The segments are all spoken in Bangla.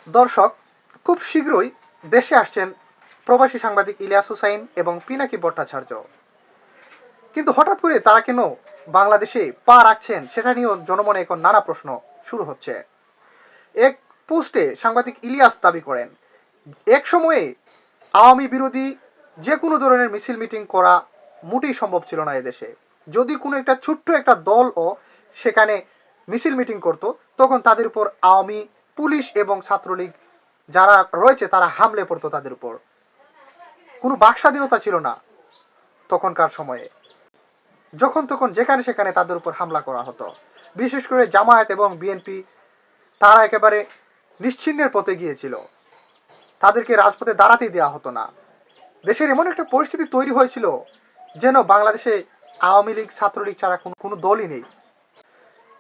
দর্শক, খুব শীঘ্রই দেশে আসছেন প্রবাসী সাংবাদিক ইলিয়াস হুসাইন এবং পিনাকি ভট্টাচার্য। কিন্তু হঠাৎ করে তারা কেন বাংলাদেশে পা রাখছেন সেটা নিয়েও জনমনে এখন নানা প্রশ্ন শুরু হচ্ছে। এক পোস্টে সাংবাদিক ইলিয়াস দাবি করেন, এক সময়ে আওয়ামী বিরোধী যে কোনো ধরনের মিছিল মিটিং করা মোটেই সম্ভব ছিল না এদেশে। যদি কোনো একটা ছোট্ট একটা দলও সেখানে মিছিল মিটিং করত, তখন তাদের উপর আওয়ামী পুলিশ এবং ছাত্রলীগ যারা রয়েছে তারা হামলে পড়তো তাদের উপর। কোনো বাক স্বাধীনতা ছিল না তখনকার সময়ে। যখন তখন যেখানে সেখানে তাদের উপর হামলা করা হতো। বিশেষ করে জামায়াত এবং বিএনপি, তারা একেবারে নিশ্চিহ্নের পথে গিয়েছিল। তাদেরকে রাজপথে দাঁড়াতেই দেওয়া হতো না। দেশের এমন একটা পরিস্থিতি তৈরি হয়েছিল যেন বাংলাদেশে আওয়ামী লীগ ছাত্রলীগ ছাড়া কোনো দলই নেই।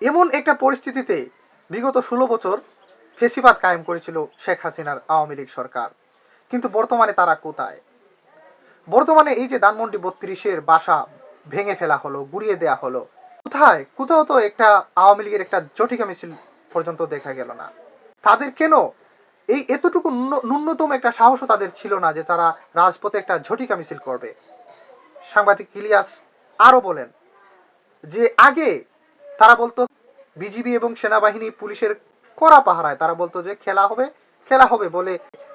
এমন একটা পরিস্থিতিতে বিগত 16 বছর ফেসিবাদ কায়েম করেছিল শেখ হাসিনার আওয়ামী লীগ সরকার। কিন্তু বর্তমানে তারা কোথায়? বর্তমানে এই যে ধানমন্ডি 32-এর বাসা ভেঙে ফেলা হলো, গুড়িয়ে দেয়া হলো, কোথায়? কোথাও তো একটা আওয়ামী লীগের একটা জটিকা মিছিল পর্যন্ত দেখা গেল না। তাদের কেন এই এতটুকু ন্যূনতম একটা সাহসও তাদের ছিল না যে তারা রাজপথে একটা ঝটিকা মিছিল করবে? সাংবাদিক ইলিয়াস আরো বলেন যে আগে তারা বলতো বিজিবি এবং সেনাবাহিনী পুলিশের কড়া পাহারায় তারা বলতো যে খেলা হবে বলে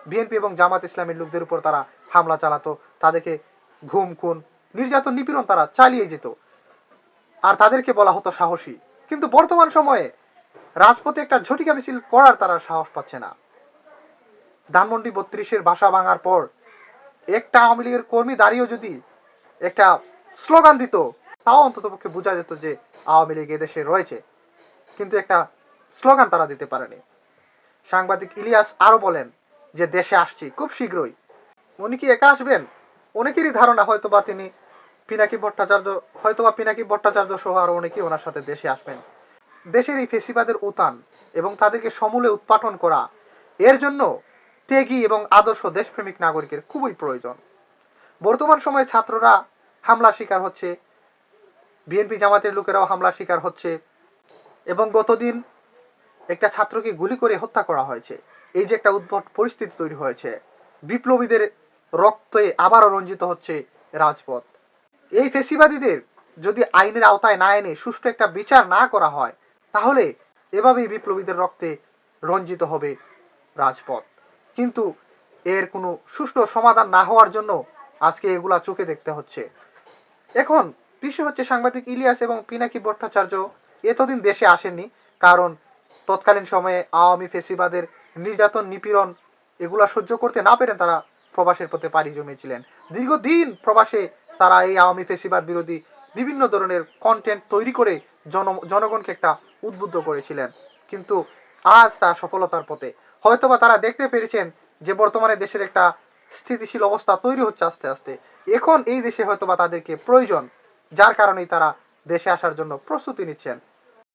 বিএনপি এবং জামাত ইসলামের লোকদের উপর তারা হামলা চালাতো, তাদেরকে ঘুম খুন নির্যাতন নিপীড়ন তারা চালিয়ে যেত, আর তাদেরকে বলা হতো সাহসী। কিন্তু বর্তমান সময়ে রাজপথে একটা ঝটিকা মিছিল করার তারা সাহস পাচ্ছে না। ধানমন্ডি 32-এর বাসা ভাঙার পর একটা আওয়ামী লীগের কর্মী দাঁড়িয়েও যদি একটা স্লোগান দিত, তাও অন্তত পক্ষে বোঝা যেত যে আওয়ামী লীগ এদেশে রয়েছে। কিন্তু একটা স্লোগান তারা দিতে পারেনি। সাংবাদিক ইলিয়াস আরো বলেন যে দেশে আসছি খুব শীঘ্রই। উনি কি একা আসবেন? অনেকেরই ধারণা হয়তোবা পিনাকি ভট্টাচার্য সহ আরো অনেকেই ওনার সাথে দেশে আসবেন। দেশের এই ফেসিবাদের উত্থান এবং তাদেরকে সমূলে উৎপাটন করা, এর জন্য ত্যাগী এবং আদর্শ দেশপ্রেমিক নাগরিকের খুবই প্রয়োজন। বর্তমান সময়ে ছাত্ররা হামলার শিকার হচ্ছে, বিএনপি জামাতের লোকেরাও হামলার শিকার হচ্ছে, এবং গতদিন একটা ছাত্রকে গুলি করে হত্যা করা হয়েছে। এই যে একটা উদ্ভট পরিস্থিতি তৈরি হয়েছে, বিপ্লবীদের রক্তে আবারও রঞ্জিত হচ্ছে রাজপথ। এই ফেসিবাদীদের যদি আইনের আওতায় না এনে সুষ্ঠু একটা বিচার না করা হয়, তাহলে এভাবেই বিপ্লবীদের রক্তে রঞ্জিত হবে রাজপথ। কিন্তু এর কোনো সুষ্ঠু সমাধান না হওয়ার জন্য আজকে এগুলা চোখে দেখতে হচ্ছে। এখন বিষয় হচ্ছে সাংবাদিক ইলিয়াস এবং পিনাকি ভট্টাচার্য এতদিন দেশে আসেননি, কারণ তৎকালীন সময়ে আওয়ামী ফেসিবাদের নির্যাতন নিপীড়ন এগুলা সহ্য করতে না পেরে তারা প্রবাসের পথে পাড়ি জমিয়েছিলেন। দীর্ঘদিন প্রবাসে তারা এই আওয়ামী ফেসিবাদ বিরোধী বিভিন্ন ধরনের কন্টেন্ট তৈরি করে জনগণকে একটা উদ্বুদ্ধ করেছিলেন। কিন্তু আজ তা সফলতার পথে। হয়তোবা তারা দেখতে পেরেছেন যে বর্তমানে দেশের একটা স্থিতিশীল অবস্থা তৈরি হচ্ছে আস্তে আস্তে। এখন এই দেশে হয়তোবা তাদেরকে প্রয়োজন, যার কারণেই তারা দেশে আসার জন্য প্রস্তুতি নিচ্ছেন।